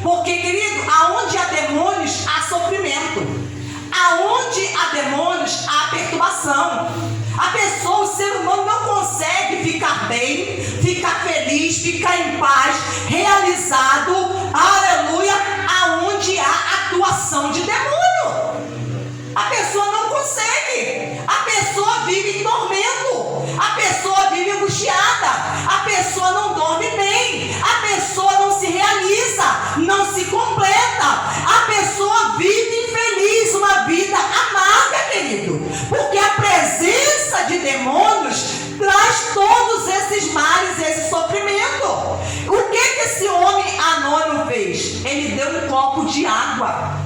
Porque, querido, aonde há demônios, há sofrimento. Aonde há demônios, há perturbação. A pessoa, o ser humano não consegue ficar bem, ficar feliz, ficar em paz, realizado, aleluia, aonde há atuação de demônio. A pessoa não consegue. A pessoa vive em tormento. A pessoa vive angustiada. A pessoa não dorme bem. A pessoa não se realiza, não se completa. A pessoa vive infeliz, uma vida amarga, querido. Porque a presença de demônios traz todos esses males, esse sofrimento. O que esse homem anônimo fez? Ele deu um copo de água.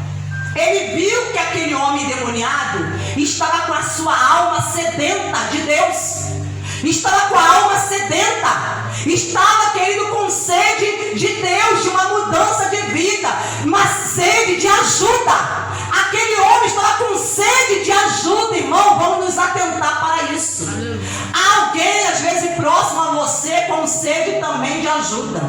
Ele viu que aquele homem endemoniado estava com a sua alma sedenta de Deus. Estava com a alma sedenta. Estava, querido, com sede de Deus, de uma mudança de vida, uma sede de ajuda. Aquele homem estava com sede de ajuda, irmão. Vamos nos atentar para isso. Há alguém, às vezes, próximo a você, com sede também de ajuda,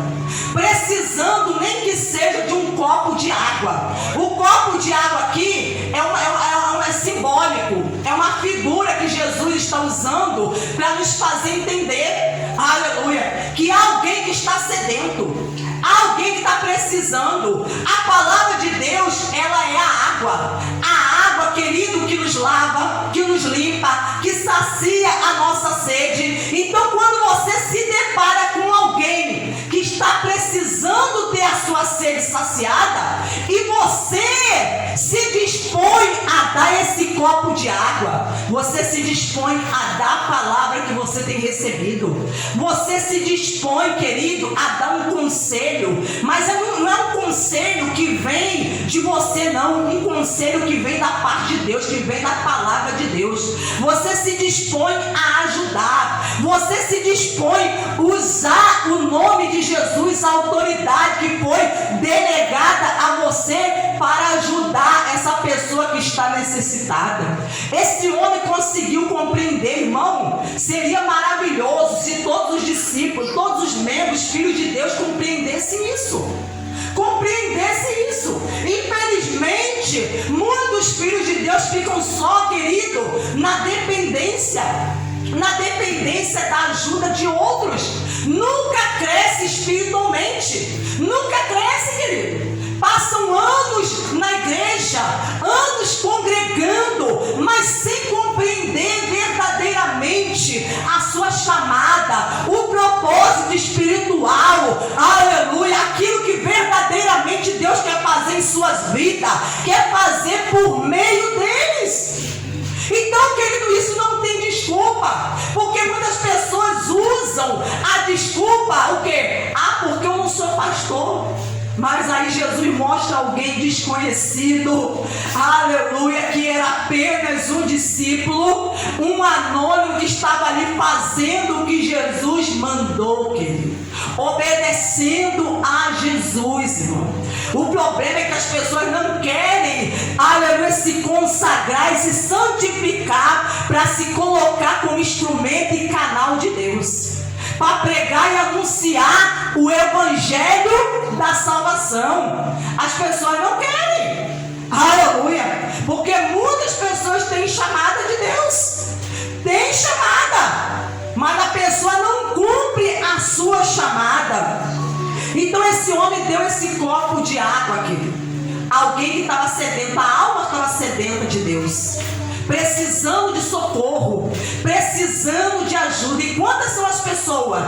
precisando nem que seja de um copo de água. O copo de água aqui é simbólico, é uma figura que Jesus está usando para nos fazer entender, aleluia, que há alguém que está sedento, há alguém que está precisando. A palavra de Deus, ela é a água, querido, que nos lava, que nos limpa, que sacia a nossa sede. Então, quando você se depara com alguém que está precisando ter a sua sede saciada, e você se dispõe a dar esse copo de água, você se dispõe a dar a palavra que você tem recebido, você se dispõe, querido, a dar um conselho, mas não é um conselho que vem de você, não, um conselho que vem da parte de Deus, que vem da palavra de Deus. Você se dispõe a ajudar, você se dispõe a usar o nome de Jesus, a autoridade que foi delegada a você para ajudar essa pessoa que está necessitada. Esse homem conseguiu compreender, irmão. Seria maravilhoso se todos os discípulos, todos os membros, filhos de Deus, compreendessem isso. Infelizmente, muitos filhos de Deus ficam só, querido, na dependência da ajuda de outros. Nunca cresce espiritualmente, nunca cresce, querido. Passam anos na igreja, anos congregando, mas sem compreender verdadeiramente a sua chamada, o propósito espiritual, aleluia, aquilo que verdadeiramente Deus quer fazer em suas vidas, quer fazer por meio deles. Então, querido, isso não tem desculpa, porque muitas pessoas usam a desculpa, o quê? Porque eu não sou pastor. Mas aí Jesus mostra alguém desconhecido, aleluia, que era apenas um discípulo, um anônimo que estava ali fazendo o que Jesus mandou, querido, obedecendo a Jesus, irmão. O problema é que as pessoas não querem, aleluia, se consagrar e se santificar para se colocar como instrumento e canal de Deus, para pregar e anunciar o evangelho da salvação. As pessoas não querem, aleluia, porque muitas pessoas têm chamada de Deus, têm chamada, mas a pessoa não cumpre a sua chamada. Então esse homem deu esse copo de água aqui. Alguém que estava sedento, a alma estava sedenta de Deus, precisando de socorro, precisando de ajuda. E quantas são as pessoas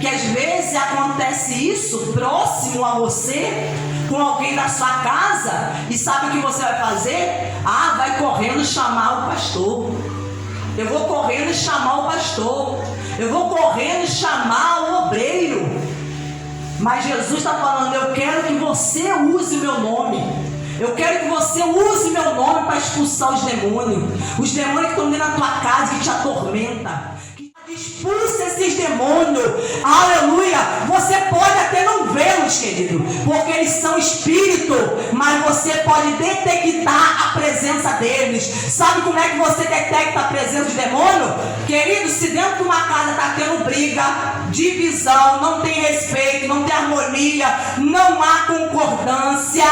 que às vezes acontece isso próximo a você, com alguém da sua casa, e sabe o que você vai fazer? Vai correndo chamar o pastor. Eu vou correndo chamar o pastor. Eu vou correndo chamar o obreiro. Mas Jesus está falando: eu quero que você use o meu nome. Eu quero que você use meu nome para expulsar os demônios que estão dentro da tua casa, que te atormenta, que está expulse esses demônios, aleluia. Você pode até não vê-los, querido, porque eles são espírito, mas você pode detectar a presença deles. Sabe como é que você detecta a presença do demônio? Querido, se dentro de uma casa está tendo briga, divisão, não tem respeito, não tem harmonia, não há concordância,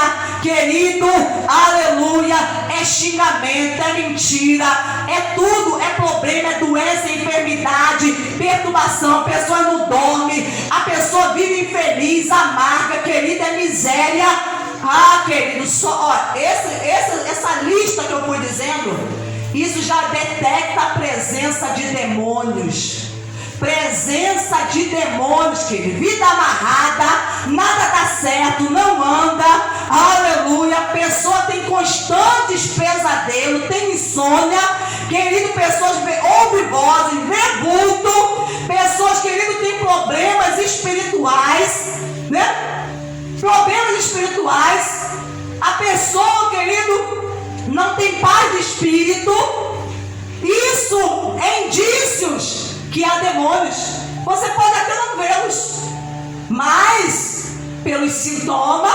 querido, aleluia, é xingamento, é mentira, é tudo, é problema, é doença, é enfermidade, perturbação, a pessoa não dorme, a pessoa vive infeliz, amarga, querida, é miséria. Ah, querido, só, ó, essa lista que eu fui dizendo, isso já detecta a presença de demônios. Presença de demônios, querido. Vida amarrada, nada dá certo, não anda, aleluia. A pessoa tem constantes pesadelos, tem insônia, querido. Pessoas ouvem vozes, vê vulto. Pessoas, querido, têm problemas espirituais, né? Problemas espirituais. A pessoa, querido, não tem paz de espírito. Isso é indícios que há demônios. Você pode até não vê-los, mas pelos sintomas,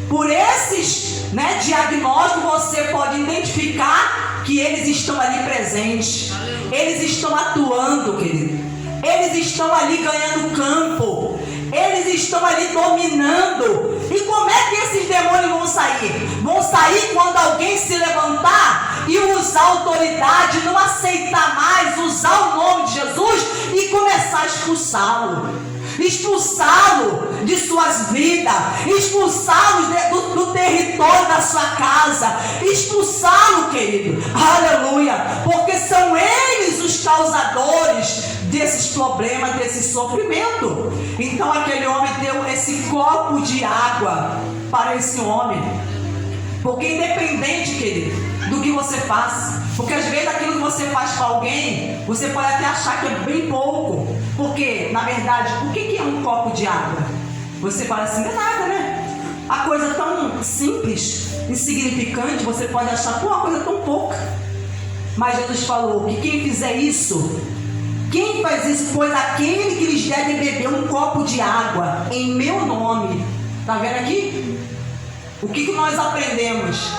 por esses, diagnósticos, você pode identificar que eles estão ali presentes. Eles estão atuando, querido. Eles estão ali ganhando campo. Eles estão ali dominando. E como é que esses demônios vão sair? Vão sair quando alguém se levantar e usar autoridade, não aceitar mais, usar o nome de Jesus e começar a expulsá-lo. Expulsá-lo de suas vidas, expulsá-lo do território da sua casa, expulsá-lo, querido, aleluia, porque são eles os causadores desses problemas, desse sofrimento. Então aquele homem deu esse copo de água para esse homem, porque independente, querido, do que você faz, porque às vezes aquilo que você faz para alguém, você pode até achar que é bem pouco, porque na verdade, o que é um copo de água? Você fala assim, não é nada, né? A coisa tão simples, insignificante, você pode achar, pô, a coisa tão pouca. Mas Jesus falou que quem fizer isso, quem faz isso, pois aquele que lhes deve beber um copo de água em meu nome. Tá vendo aqui? O que nós aprendemos?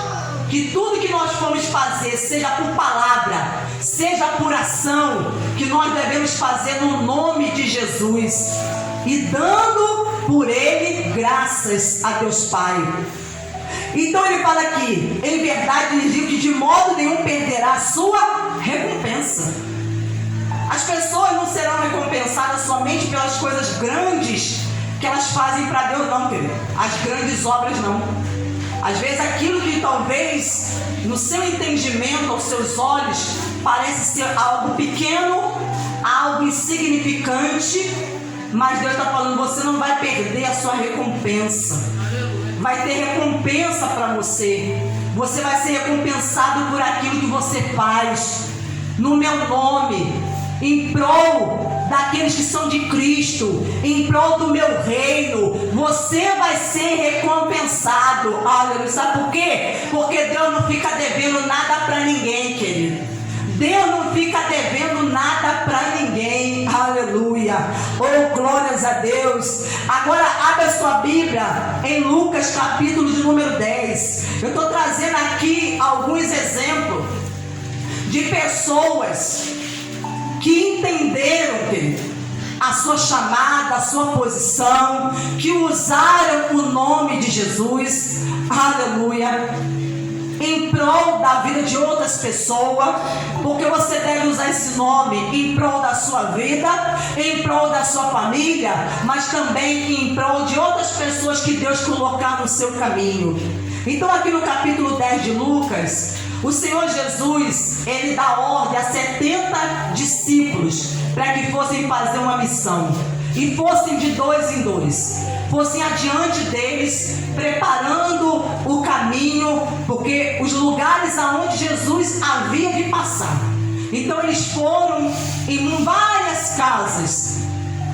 Que tudo que nós formos fazer, seja por palavra, seja por ação, que nós devemos fazer no nome de Jesus, e dando por ele graças a Deus Pai. Então ele fala aqui, em verdade lhes digo que de modo nenhum perderá a sua recompensa. As pessoas não serão recompensadas somente pelas coisas grandes que elas fazem para Deus, não, querido. As grandes obras não. Às vezes aquilo que talvez no seu entendimento, aos seus olhos, parece ser algo pequeno, algo insignificante, mas Deus está falando, você não vai perder a sua recompensa. Vai ter recompensa para você. Você vai ser recompensado por aquilo que você faz no meu nome, em prol daqueles que são de Cristo, em prol do meu reino. Você vai ser recompensado. Aleluia. Sabe por quê? Porque Deus não fica devendo nada para ninguém, querido. Deus não fica devendo nada para ninguém. Aleluia. Oh, glórias a Deus. Agora abra a sua Bíblia em Lucas capítulo de número 10. Eu estou trazendo aqui alguns exemplos de pessoas que entenderam, querido, a sua chamada, a sua posição, que usaram o nome de Jesus, aleluia, em prol da vida de outras pessoas, porque você deve usar esse nome em prol da sua vida, em prol da sua família, mas também em prol de outras pessoas que Deus colocar no seu caminho. Então aqui no capítulo 10 de Lucas, o Senhor Jesus, ele dá ordem a 70 discípulos para que fossem fazer uma missão, e fossem de 2 em 2, fossem adiante deles, preparando o caminho, porque os lugares aonde Jesus havia de passar. Então eles foram em várias casas,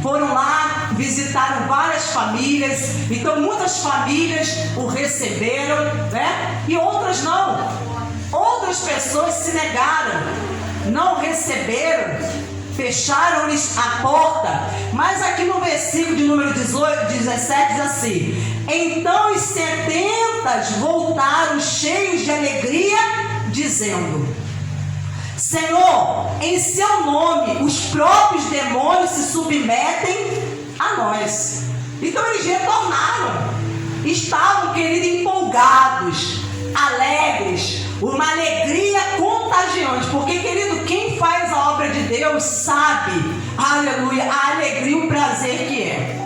foram lá, visitaram várias famílias. Então muitas famílias o receberam, né? E outras não. Outras pessoas se negaram, não receberam, fecharam-lhes a porta. Mas aqui no versículo de número 17 diz assim: então os 70 voltaram cheios de alegria, dizendo: Senhor, em seu nome os próprios demônios se submetem a nós. Então eles retornaram, estavam, querido, empolgados, alegres, uma alegria contagiante, porque, querido, quem faz a obra de Deus sabe, aleluia, a alegria e o prazer que é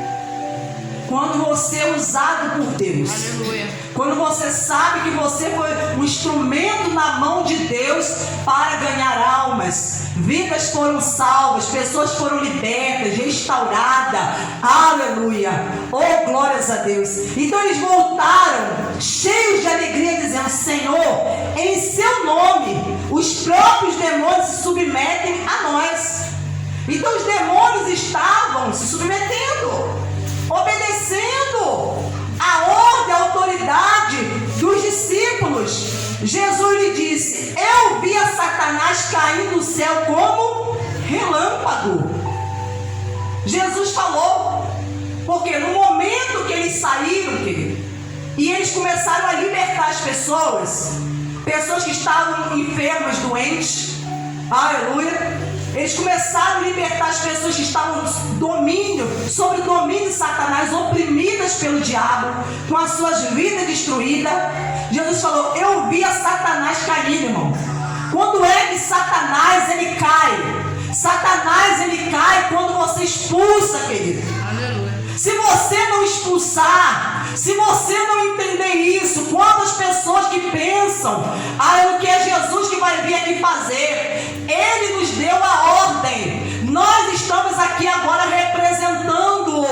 quando você é usado por Deus. Aleluia. Quando você sabe que você foi um instrumento na mão de Deus para ganhar almas, vidas foram salvas, pessoas foram libertas, restauradas, aleluia, oh glórias a Deus. Então eles voltaram cheios de alegria, dizendo: Senhor, em seu nome os próprios demônios se submetem a nós. Então os demônios estavam se submetendo, obedecendo a ordem, a autoridade dos discípulos. Jesus lhe disse: eu via Satanás cair do céu como relâmpago. Jesus falou, porque no momento que eles saíram, querido, e eles começaram a libertar as pessoas que estavam enfermas, doentes, aleluia. Eles começaram a libertar as pessoas que estavam sob o domínio de Satanás, oprimidas pelo diabo, com as suas vidas destruídas. Jesus falou: eu via Satanás cair, irmão. Quando é que Satanás ele cai? Satanás ele cai quando você expulsa, querido. Aleluia. Se você não expulsar, se você não entender isso, quantas pessoas que pensam que é Jesus que vai vir aqui fazer, Ele nos deu a ordem, nós estamos aqui agora representando,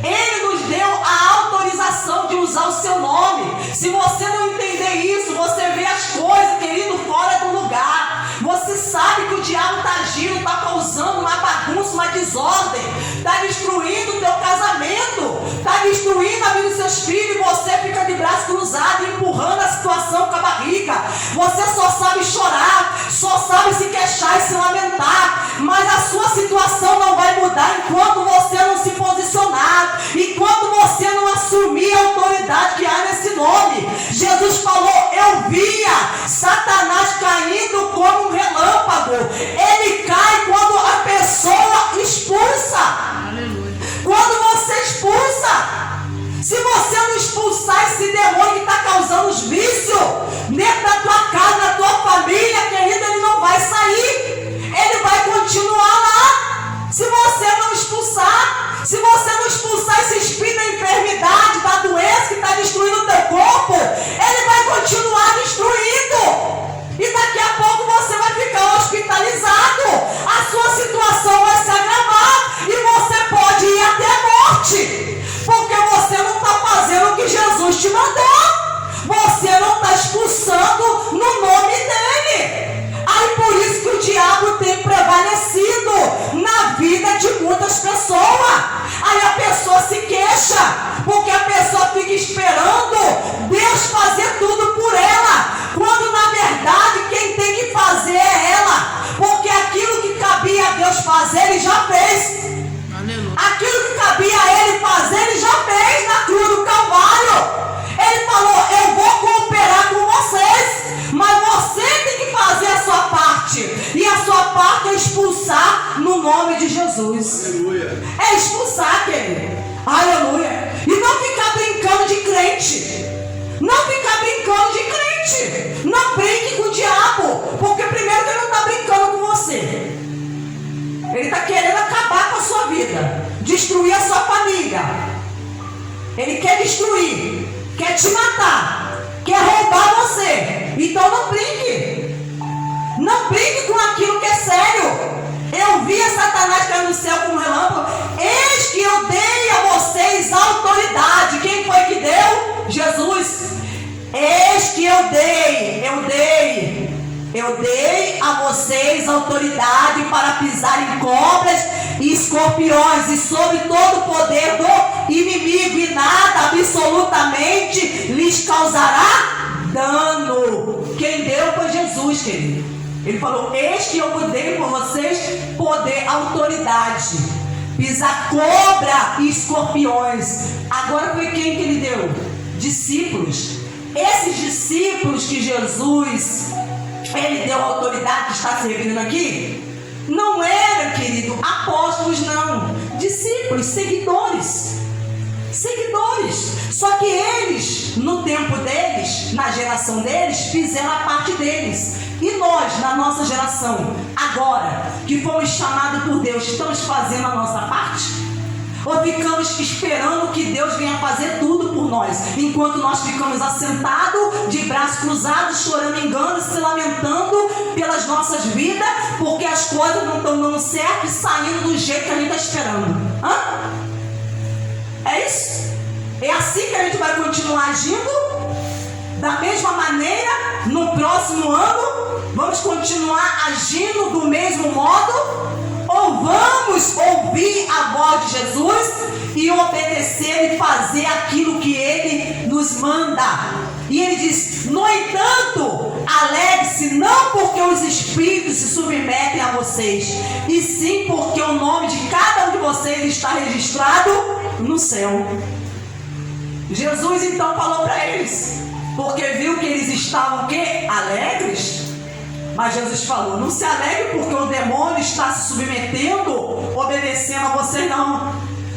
Ele nos deu a autorização de usar o seu nome. Se você não entender isso, você vê as coisas, querido, fora do lugar. Você sabe que o diabo está agindo, está causando uma bagunça, uma desordem, está destruindo o teu casamento, está destruindo a vida dos seus filhos, e você fica de braço cruzado, empurrando a situação com a barriga. Você só sabe chorar, só sabe se queixar e se lamentar, mas a sua situação não vai mudar enquanto você não se posicionar, enquanto você não assumir a autoridade que há nesse nome. Jesus falou: eu via Satanás caindo como um relâmpago. Ele cai quando a pessoa expulsa. Aleluia. Quando você expulsa. Se você não expulsar esse demônio que está causando os vícios dentro da tua casa, da tua família, querido, ele não vai sair. Ele vai continuar lá. Se você não expulsar, se você não expulsar esse espírito da enfermidade, da doença que está destruindo o teu corpo, ele vai continuar destruindo. E daqui a pouco você vai ficar hospitalizado. A sua situação vai se agravar e você pode ir até a morte. Porque você não está fazendo o que Jesus te mandou. Você não está expulsando no nome dele. Aí por isso que o diabo tem prevalecido na vida de muitas pessoas. Aí a pessoa se queixa, porque a pessoa fica esperando Deus fazer tudo por ela, quando na verdade quem tem que fazer é ela. Porque aquilo que cabia a Deus fazer, ele já fez. Aquilo que cabia a ele fazer, ele já fez na cruz do Calvário. Ele falou: eu vou cooperar com vocês, mas você tem que fazer a sua parte. E a sua parte é expulsar no nome de Jesus. Aleluia. É expulsar, querido. Aleluia. E não ficar brincando de crente. Não ficar brincando de crente. Não brinque com o diabo, porque primeiro que ele não está brincando com você. Ele está querendo acabar com a sua vida, destruir a sua família. Ele quer destruir, quer te matar, quer roubar você. Então não brinque. Não brinque com aquilo que é sério. Eu vi a Satanás cair no céu com um relâmpago. Eis que eu dei a vocês autoridade. Quem foi que deu? Jesus. Eis que eu dei a vocês autoridade para pisar em cobras e escorpiões e sobre todo o poder do inimigo, e nada absolutamente lhes causará dando. Quem deu foi Jesus, querido. Ele falou: eis que eu dei por vocês poder, autoridade, pisar cobra e escorpiões. Agora foi quem que ele deu? Discípulos. Esses discípulos que Jesus, ele deu autoridade, que está se referindo aqui, não eram, querido, apóstolos, não. Discípulos, seguidores. Só que eles, no tempo deles, na geração deles, fizeram a parte deles. E nós, na nossa geração, agora que fomos chamados por Deus, estamos fazendo a nossa parte? Ou ficamos esperando que Deus venha fazer tudo por nós, enquanto nós ficamos assentados, de braços cruzados, chorando engano, se lamentando pelas nossas vidas, porque as coisas não estão dando certo e saindo do jeito que a gente está esperando? É isso? É assim que a gente vai continuar agindo? Da mesma maneira, no próximo ano, vamos continuar agindo do mesmo modo? Ou vamos ouvir a voz de Jesus e obedecer e fazer aquilo que Ele nos manda? E Ele diz: no entanto, alegre-se não porque os espíritos se submetem a vocês, e sim porque o nome de cada um de vocês está registrado no céu. Jesus então falou para eles, porque viu que eles estavam o quê? Alegres. Mas Jesus falou: não se alegre porque o demônio está se submetendo, obedecendo a vocês, não.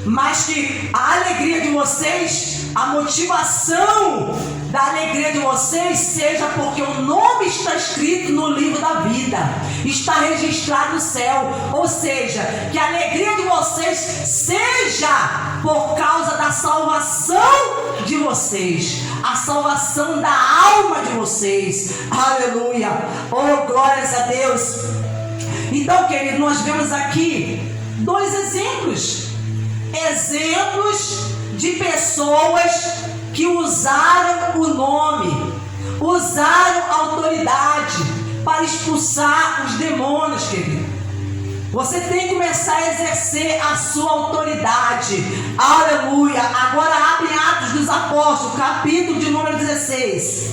Mas que a alegria de vocês, a motivação da alegria de vocês seja porque o nome está escrito no livro da vida, está registrado no céu. Ou seja, que a alegria de vocês seja por causa da salvação de vocês, a salvação da alma de vocês. Aleluia, oh glórias a Deus. Então, querido, nós vemos aqui dois exemplos de pessoas que usaram o nome, usaram a autoridade para expulsar os demônios, querido. Você tem que começar a exercer a sua autoridade. Aleluia. Agora abre Atos dos Apóstolos, capítulo de número 16.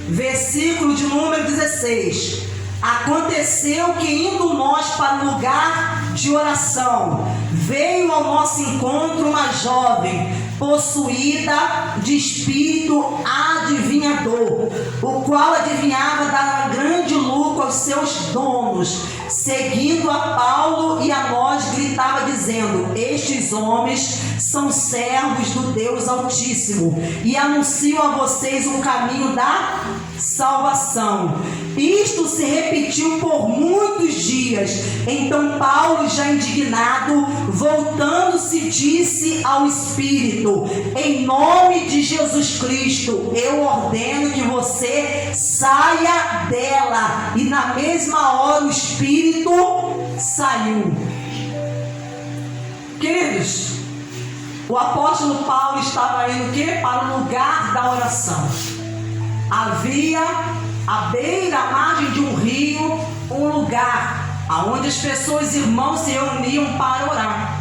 Versículo de número 16. Aconteceu que, indo nós para o lugar de oração, veio ao nosso encontro uma jovem possuída de espírito adivinhador, o qual adivinhava dar grande lucro aos seus donos. Seguindo a Paulo e a nós, gritava dizendo: estes homens são servos do Deus Altíssimo e anunciam a vocês o caminho da salvação. Isto se repetiu por muitos dias. Então Paulo, já indignado, voltando-se, disse ao Espírito: em nome de Jesus Cristo, eu ordeno que você saia dela. E na mesma hora o Espírito saiu. Queridos, o apóstolo Paulo estava indo o quê? Para o lugar da oração. Havia à beira, à margem de um rio, um lugar onde as pessoas, irmãos, se reuniam para orar.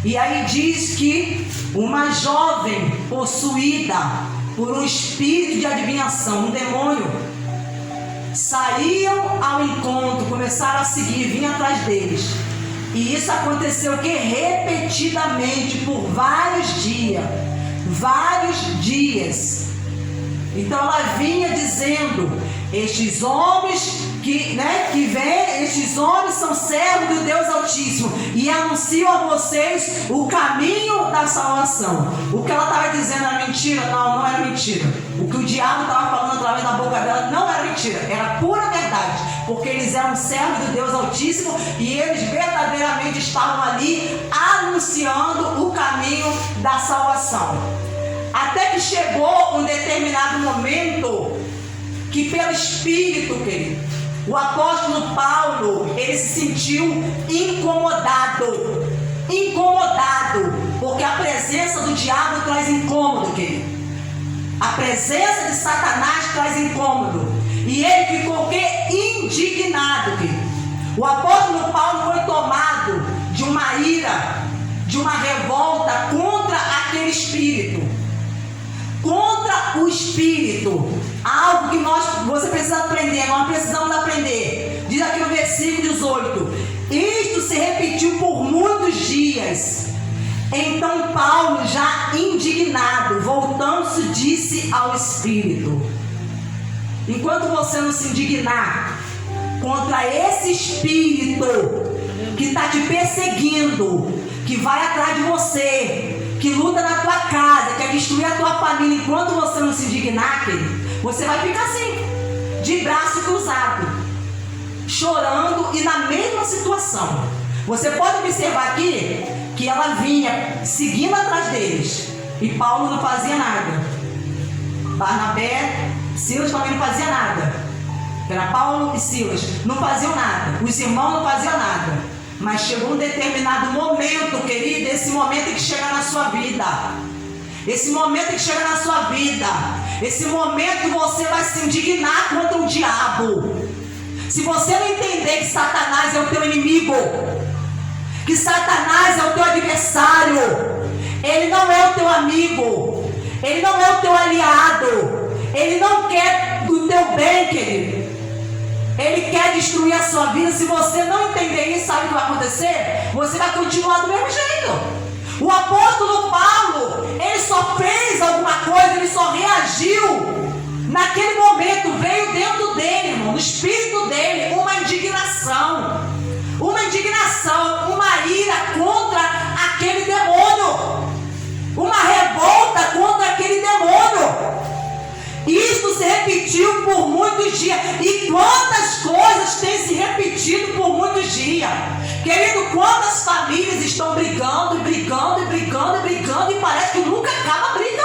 E aí diz que uma jovem possuída por um espírito de adivinhação, um demônio, saíam ao encontro, começaram a seguir, vinham atrás deles. E isso aconteceu o que? Repetidamente, por vários dias. Então ela vinha dizendo: estes homens estes homens são servos do Deus Altíssimo e anunciam a vocês o caminho da salvação. O que ela estava dizendo era mentira? Não era mentira. O que o diabo estava falando através da boca dela não era mentira, era pura verdade, porque eles eram servos do Deus Altíssimo e eles verdadeiramente estavam ali anunciando o caminho da salvação. Até que chegou um determinado momento que, pelo Espírito, querido, o apóstolo Paulo, ele se sentiu incomodado, porque a presença do diabo traz incômodo, querido. A presença de Satanás traz incômodo. E ele ficou o quê? Indignado, querido. O apóstolo Paulo foi tomado de um uma ira, de uma revolta contra aquele espírito. Contra o espírito. Algo que você precisa aprender, nós precisamos aprender. Diz aqui no versículo 18: isto se repetiu por muitos dias. Então Paulo, já indignado, voltando-se, disse ao espírito: enquanto você não se indignar contra esse espírito que está te perseguindo, que vai atrás de você, que luta na tua casa, quer destruir a tua família, enquanto você não se indignar, querido, você vai ficar assim, de braço cruzado, chorando e na mesma situação. Você pode observar aqui que ela vinha seguindo atrás deles e Paulo não fazia nada. Barnabé, Silas também não fazia nada. Era Paulo e Silas, não faziam nada. Os irmãos não faziam nada. Mas chegou um determinado momento, querido, esse momento que chega na sua vida. Esse momento que chega na sua vida. Esse momento que você vai se indignar contra o diabo. Se você não entender que Satanás é o teu inimigo, que Satanás é o teu adversário, ele não é o teu amigo, ele não é o teu aliado, ele não quer do teu bem, querido. Ele quer destruir a sua vida. Se você não entender isso, sabe o que vai acontecer? Você vai continuar do mesmo jeito. O apóstolo Paulo, ele só fez alguma coisa, ele só reagiu. Naquele momento veio dentro dele, irmão, no espírito dele, uma indignação, uma ira contra aquele demônio, uma revolta contra aquele demônio. Isto se repetiu por muitos dias. E quantas coisas têm se repetido por muitos dias? Querido, quantas famílias estão brigando e parece que nunca acaba a briga,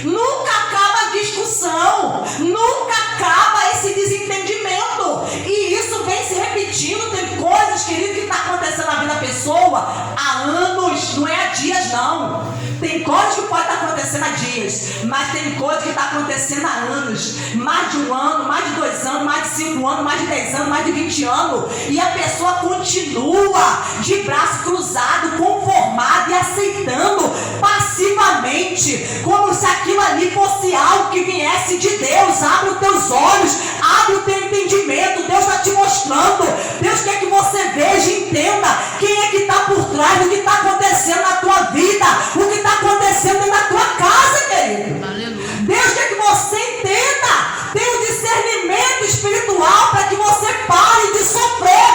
nunca acaba a discussão, nunca acaba esse desentendimento. E isso vem se repetindo. Tem coisas, querido, que está acontecendo na vida da pessoa há anos, não é há dias não. Tem coisas que pode estar acontecendo há dias, mas tem coisas que está acontecendo há anos, mais de um ano, mais de 2 anos, mais de 5 anos, mais de 10 anos, mais de 20 anos, e a pessoa continua de braço cruzado, conformada e aceitando passivamente, como se aquilo ali fosse algo que viesse de Deus. Abre os teus olhos, abre o teu entendimento. Deus está te mostrando, Deus quer que você veja e entenda quem é que está por trás do que está acontecendo na tua vida, o que está acontecendo na tua casa, querido. Aleluia. Deus quer que você entenda, tenha um discernimento espiritual para que você pare de sofrer.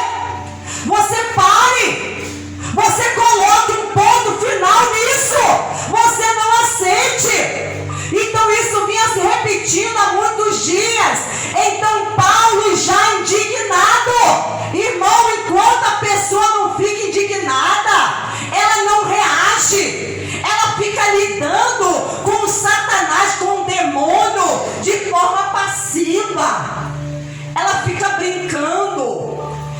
Você pare, você coloque um ponto final nisso, você não aceite. Então isso vinha se repetindo há muitos dias. Então Paulo, já indignado, irmão, enquanto a pessoa não fica indignada, ela não reage, ela fica lidando com Satanás, com o demônio, de forma passiva. Ela fica brincando,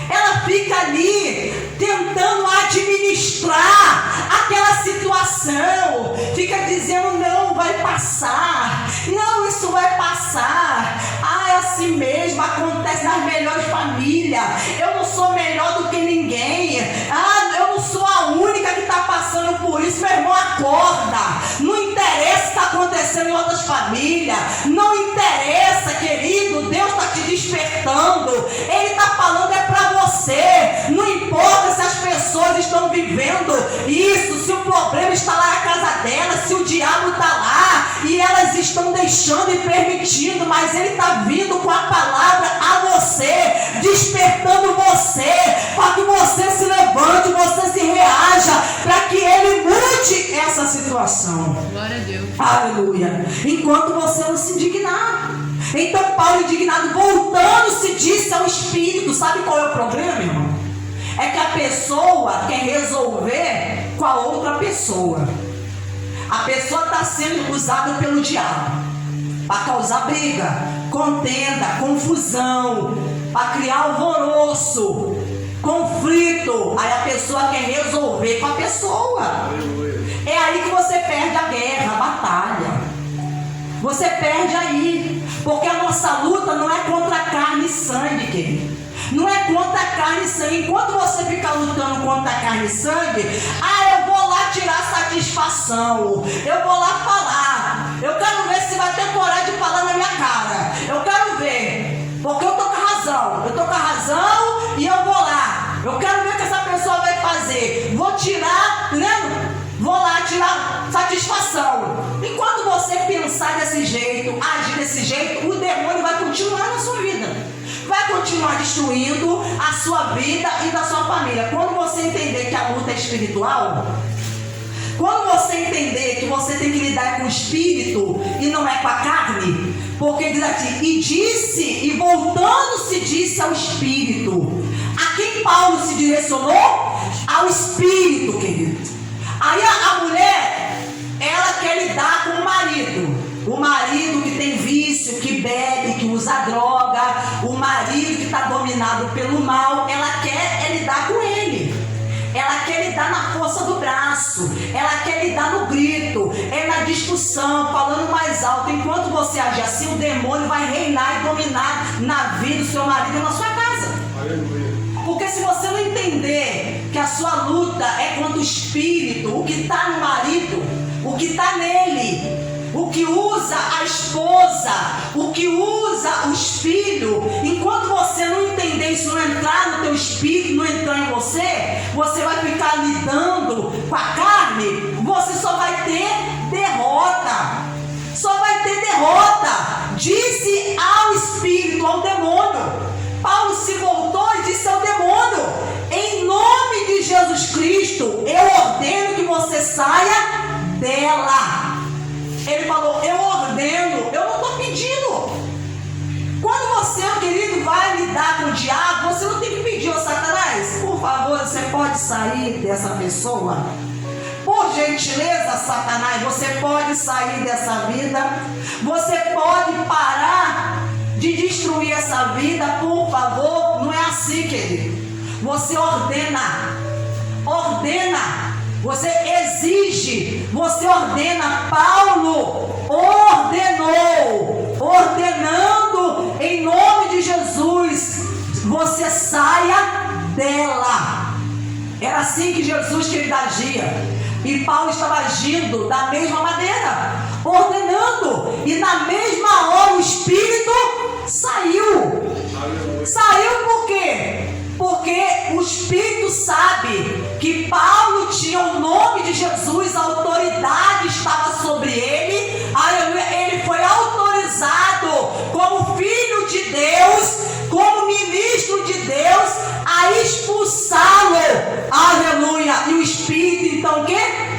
ela fica ali tentando administrar aquela situação, fica dizendo: não, vai passar, não, isso vai passar. É assim mesmo, acontece nas melhores famílias. Eu não sou melhor do que ninguém. Eu não sou a única que está passando por isso. Meu irmão, acorda. Não interessa o que está acontecendo em outras famílias, não interessa, querido. Deus está te despertando, Ele está falando é para você. Não importa se as pessoas estão vivendo isso, se o problema está lá na casa delas, se o diabo está lá e elas estão deixando e permitindo, mas Ele está vindo com a palavra a você, despertando você, para que você se levante, você se reaja, para que Ele mude essa situação. Glória a Deus. Aleluia. Enquanto você não se indignar. Então Paulo, indignado, voltando-se, disse ao Espírito. Sabe qual é o problema, irmão? É que a pessoa quer resolver com a outra pessoa. A pessoa está sendo usada pelo diabo para causar briga, contenda, confusão, para criar alvoroço, conflito. Aí a pessoa quer resolver com a pessoa. É aí que você perde a guerra, a batalha. Você perde aí, porque a nossa luta não é contra carne e sangue, querido. Não é contra carne e sangue. Enquanto você fica ficar lutando contra a carne e sangue, eu vou lá tirar satisfação, eu vou lá falar, eu quero ver se vai ter coragem de falar na minha cara, eu quero ver, porque eu tô com a razão e eu vou lá, eu quero ver o que essa pessoa vai fazer, vou tirar, lembra? Vou lá tirar satisfação. E quando você pensar desse jeito, agir desse jeito, o demônio vai continuar na sua vida. Vai continuar destruindo a sua vida e da sua família. Quando você entender que a luta é espiritual, quando você entender que você tem que lidar com o espírito e não é com a carne, porque diz aqui, e disse, e voltando-se disse ao espírito. A quem Paulo se direcionou? Ao espírito, querido. Aí a mulher, ela quer lidar com o marido que tem vício, que bebe, que usa droga, o marido que está dominado pelo mal, ela quer lidar com ele, ela quer lidar na força do braço, ela quer lidar no grito, na discussão, falando mais alto. Enquanto você agir assim, o demônio vai reinar e dominar na vida do seu marido e na sua casa. Aleluia. Porque se você não entender que a sua luta é contra o espírito, o que está no marido, o que está nele, o que usa a esposa, o que usa os filhos, enquanto você não entender isso, não entrar no teu espírito, não entrar em você, você vai ficar lidando com a carne, você só vai ter derrota. Só vai ter derrota. Disse ao espírito, ao demônio. Paulo se voltou e disse ao demônio: em nome de Jesus Cristo, eu ordeno que você saia dela. Ele falou: eu ordeno, eu não estou pedindo. Quando você, querido, vai lidar com o diabo, você não tem que pedir ao Satanás: por favor, você pode sair dessa pessoa? Por gentileza, Satanás, você pode sair dessa vida? Você pode parar de destruir essa vida, por favor? Não é assim, querido. Você ordena, você exige, você ordena. Paulo ordenando em nome de Jesus, você saia dela. Era assim que Jesus, querido, agia. E Paulo estava agindo da mesma maneira, ordenando, e na mesma hora o Espírito saiu. Saiu por quê? Porque o Espírito sabe que Paulo tinha o nome de Jesus, a autoridade estava sobre ele. Ele foi autorizado como filho de Deus, como ministro de Deus, a expulsá-lo. Aleluia! E o Espírito, então, o que?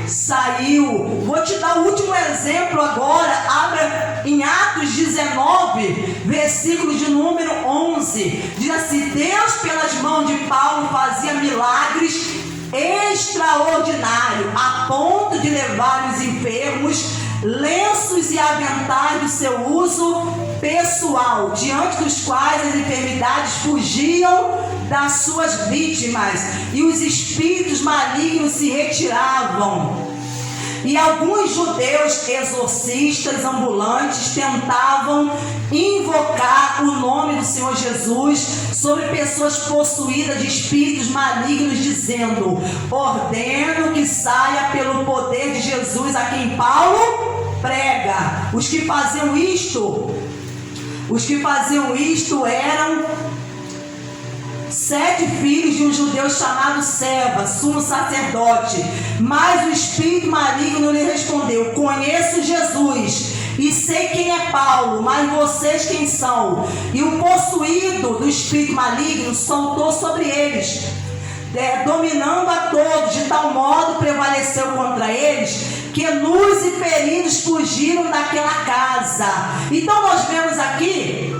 Saiu. Vou te dar o último exemplo agora. Abra em Atos 19, versículo de número 11. Diz assim: Deus, pelas mãos de Paulo, fazia milagres extraordinários, a ponto de levar os enfermos lenços e aventais do seu uso pessoal, diante dos quais as enfermidades fugiam das suas vítimas e os espíritos malignos se retiravam. E alguns judeus exorcistas ambulantes tentavam invocar o nome do Senhor Jesus sobre pessoas possuídas de espíritos malignos, dizendo: ordeno que saia pelo poder de Jesus, a quem Paulo prega. Os que faziam isto eram 7 filhos de um judeu chamado Seva, sumo sacerdote. Mas o espírito maligno lhe respondeu: conheço Jesus e sei quem é Paulo, mas vocês quem são? E o possuído do espírito maligno soltou sobre eles, dominando a todos, de tal modo prevaleceu contra eles, que nus e feridos fugiram daquela casa. Então nós vemos aqui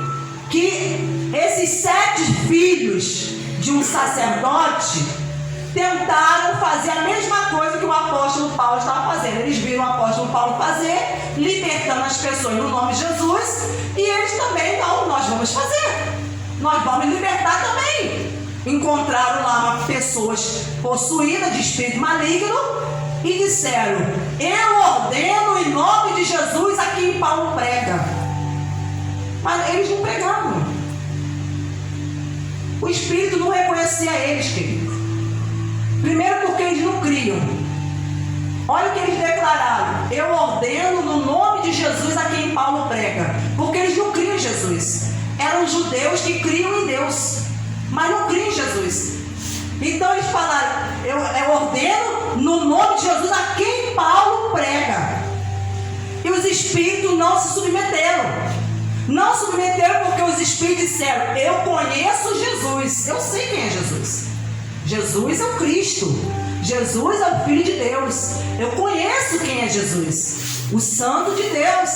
que esses 7 filhos de um sacerdote tentaram fazer a mesma coisa que o apóstolo Paulo estava fazendo. Eles viram o apóstolo Paulo fazer, libertando as pessoas no nome de Jesus, e eles também: não, nós vamos fazer, nós vamos libertar também. Encontraram lá pessoas possuídas de espírito maligno e disseram: eu ordeno em nome de Jesus a quem Paulo prega. Mas eles não pregavam. O Espírito não reconhecia eles, querido. criam. Olha o que eles declararam: eu ordeno no nome de Jesus a quem Paulo prega. Porque eles não criam em Jesus. Eram judeus que criam em Deus, mas não criam em Jesus. Então eles falaram: eu ordeno no nome de Jesus a quem Paulo prega. E os espíritos não se submeteram. Não submeteram porque os espíritos disseram: eu conheço Jesus, eu sei quem é Jesus. Jesus é o Cristo, Jesus é o Filho de Deus. Eu conheço quem é Jesus, o Santo de Deus.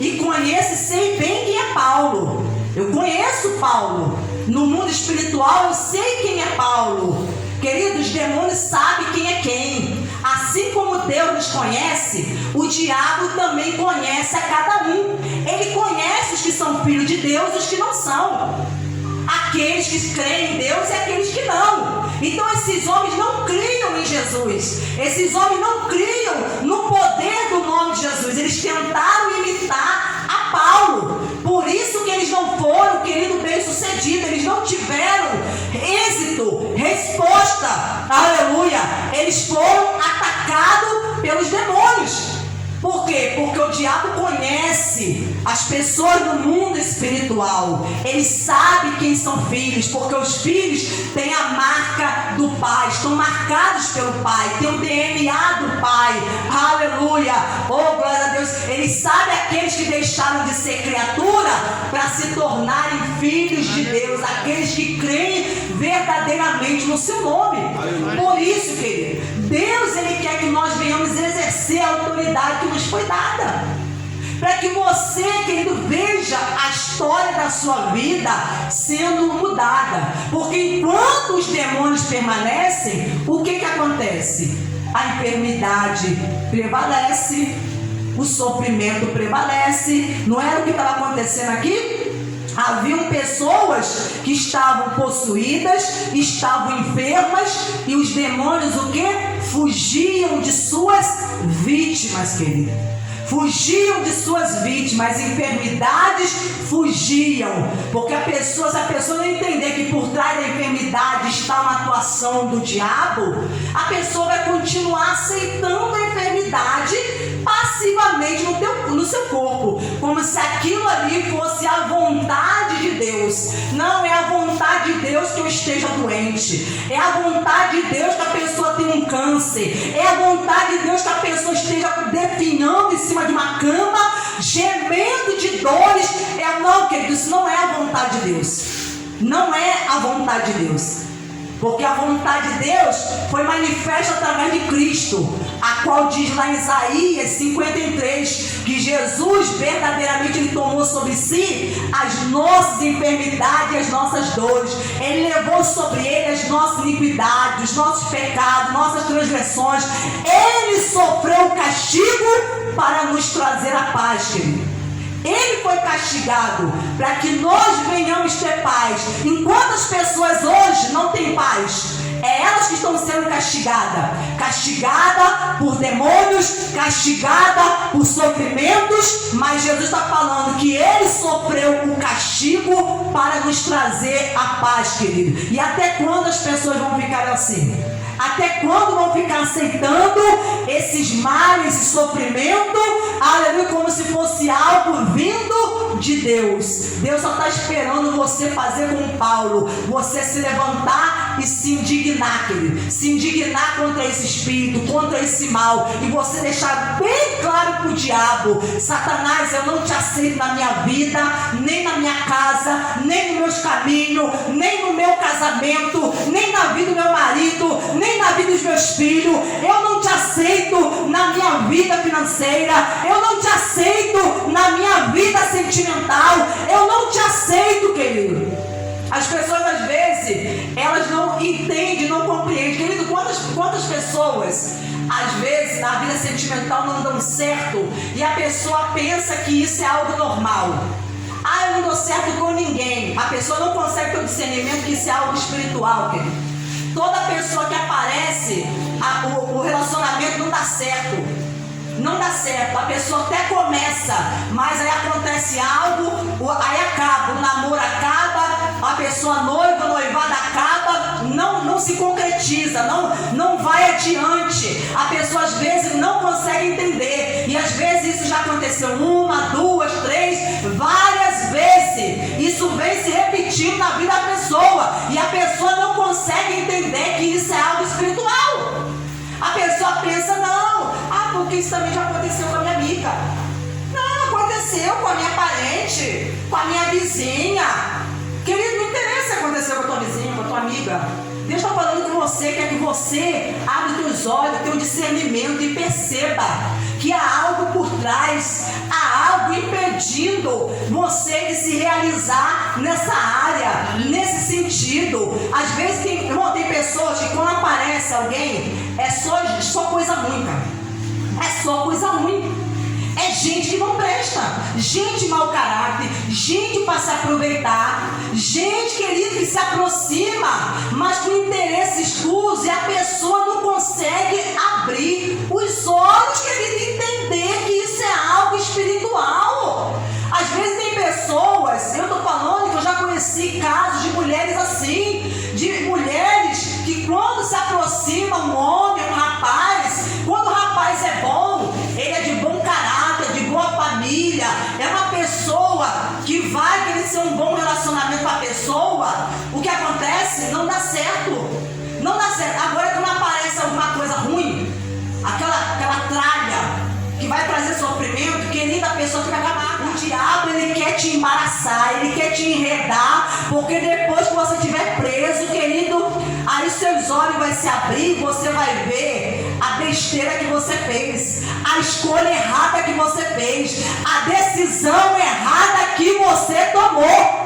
E conheço e sei bem quem é Paulo. Eu conheço Paulo. No mundo espiritual eu sei quem é Paulo. Queridos, os demônios sabem quem é quem. Assim como Deus nos conhece, o diabo também conhece a cada um. Ele conhece os que são filhos de Deus e os que não são. Aqueles que creem em Deus e aqueles que não. Então esses homens não criam em Jesus. Esses homens não criam no poder do nome de Jesus. Eles tentaram imitar a Paulo. Por isso que eles não foram, querido, bem-sucedidos. Eles não tiveram êxito, resposta. Aleluia. Eles foram atacados pelos demônios. Por quê? Porque o diabo conhece as pessoas do mundo espiritual. Ele sabe quem são filhos, porque os filhos têm a marca do Pai, estão marcados pelo Pai, têm o DNA do Pai. Aleluia! Oh, glória a Deus! Ele sabe aqueles que deixaram de ser criatura para se tornarem filhos de Deus, aqueles que creem verdadeiramente no seu nome. Por isso, querido, Deus, Ele quer que nós venhamos exercer a autoridade que nos foi dada, para que você, querido, veja a história da sua vida sendo mudada. Porque enquanto os demônios permanecem, o que acontece? A enfermidade prevalece, o sofrimento prevalece. Não era o que estava acontecendo aqui? Haviam pessoas que estavam possuídas, estavam enfermas, e os demônios o que? Fugiam de suas vítimas, querido. Fugiam de suas vítimas, enfermidades fugiam, porque se a pessoa não entender que por trás da enfermidade está uma atuação do diabo, a pessoa vai continuar aceitando a enfermidade passivamente no seu corpo, como se aquilo ali fosse a vontade de Deus. Não é a vontade de Deus que eu esteja doente, é a vontade de Deus que a pessoa tenha um câncer, é a vontade de Deus que a pessoa esteja definhando em cima de uma cama, gemendo de dores. Não, querido, isso não é a vontade de Deus. Não é a vontade de Deus. Porque a vontade de Deus foi manifesta através de Cristo, a qual diz lá em Isaías 53, que Jesus verdadeiramente Ele tomou sobre si as nossas enfermidades e as nossas dores. Ele levou sobre Ele as nossas iniquidades, os nossos pecados, nossas transgressões. Ele sofreu o castigo para nos trazer a paz, querido. Ele foi castigado para que nós venhamos ter paz. Enquanto as pessoas hoje não têm paz, é elas que estão sendo castigadas. Castigada por demônios, castigada por sofrimentos. Mas Jesus está falando que Ele sofreu o castigo para nos trazer a paz, querido. E até quando as pessoas vão ficar assim? Até quando vão ficar aceitando esses males, esse sofrimento, aleluia, como se fosse algo vindo de Deus? Deus só está esperando você fazer como Paulo, você se levantar e se indignar, querido, se indignar contra esse espírito, contra esse mal, e você deixar bem claro para o diabo: Satanás, eu não te aceito na minha vida, nem na minha casa, nem nos meus caminhos, nem no meu casamento, nem na vida do meu marido, nem na vida dos meus filhos. Eu não te aceito na minha vida financeira, eu não te aceito na minha vida sentimental, eu não te aceito, querido. As pessoas às vezes, elas não entendem, não compreendem. Querido, quantas pessoas às vezes na vida sentimental não dão certo e a pessoa pensa que isso é algo normal? Ah, eu não dou certo com ninguém. A pessoa não consegue ter o discernimento que isso é algo espiritual, querido. Toda pessoa que aparece, o relacionamento não dá certo. Não dá certo. A pessoa até começa, mas aí acontece algo, aí acaba, o namoro acaba, a pessoa noiva, noivada acaba, não se concretiza. concretiza, não vai adiante. A pessoa às vezes não consegue entender. E às vezes isso já aconteceu 1, 2, 3, várias vezes. Isso vem se repetindo na vida da pessoa. E a pessoa não consegue entender que isso é algo espiritual. A pessoa pensa, não, porque isso também já aconteceu com a minha amiga. Não, aconteceu com a minha parente, com a minha vizinha. Querido, não interessa se aconteceu com a tua vizinha, com a tua amiga. Deus está falando com você, quer que você abra os teus olhos, teu discernimento e perceba que há algo por trás, há algo impedindo você de se realizar nessa área, nesse sentido. Às vezes tem pessoas que quando aparece alguém, é só coisa ruim, cara. É só coisa ruim. É gente que não presta, gente mau caráter, gente para se aproveitar, gente, querido, que se aproxima, mas com interesse escuso, e a pessoa não consegue abrir os olhos, querido, entender que isso é algo espiritual. Às vezes tem pessoas, eu estou falando que eu já conheci casos de mulheres assim, de mulheres que quando se aproxima um homem, um rapaz, quando o rapaz é bom, ele é de bom caráter, de boa família, é uma pessoa que vai querer ser um bom relacionamento com a pessoa, o que acontece? Não dá certo. Não dá certo. Agora quando aparece alguma coisa ruim, aquela tralha que vai trazer sofrimento, querida, a pessoa fica acabada. O diabo, ele quer te embaraçar, ele quer te enredar, porque depois que você estiver preso, querido, aí seus olhos vão se abrir, você vai ver a besteira que você fez, a escolha errada que você fez, a decisão errada que você tomou.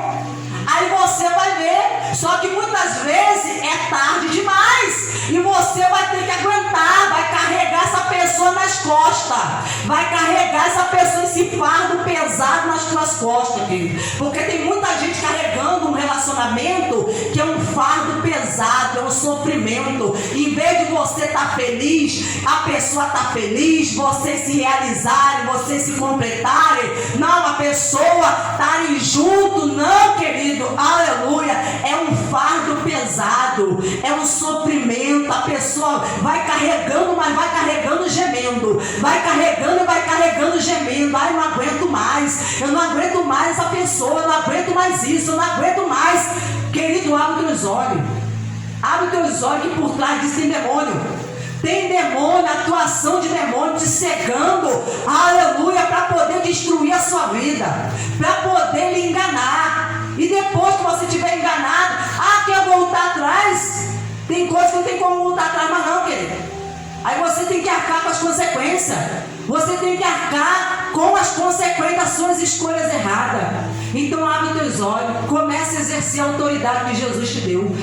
Aí você vai ver, só que muitas vezes é tarde demais, e você vai ter que aguentar, vai carregar essa pessoa nas costas, vai carregar essa pessoa, esse fardo pesado nas suas costas, querido. Porque tem muita gente carregando um relacionamento que é um fardo pesado, é um sofrimento. Em vez de você estar feliz, a pessoa está feliz, vocês se realizarem, vocês se completarem, não, a pessoa estarem junto, não, querido. Aleluia, é um fardo pesado, é um sofrimento. A pessoa vai carregando, mas vai carregando gemendo, vai carregando e vai carregando gemendo. Ai, não aguento mais, eu não aguento mais essa pessoa, eu não aguento mais isso, eu não aguento mais. Querido, abre teus olhos, abre teus olhos, que por trás disso tem demônio. Tem demônio, atuação de demônio te cegando, aleluia, para poder destruir a sua vida, para poder lhe enganar. E depois que você estiver enganado, quer voltar atrás? Tem coisa que não tem como voltar atrás, mas não, querido. Aí você tem que arcar com as consequências. Você tem que arcar com as consequências das suas escolhas erradas. Então abre teus olhos, comece a exercer a autoridade que Jesus te deu.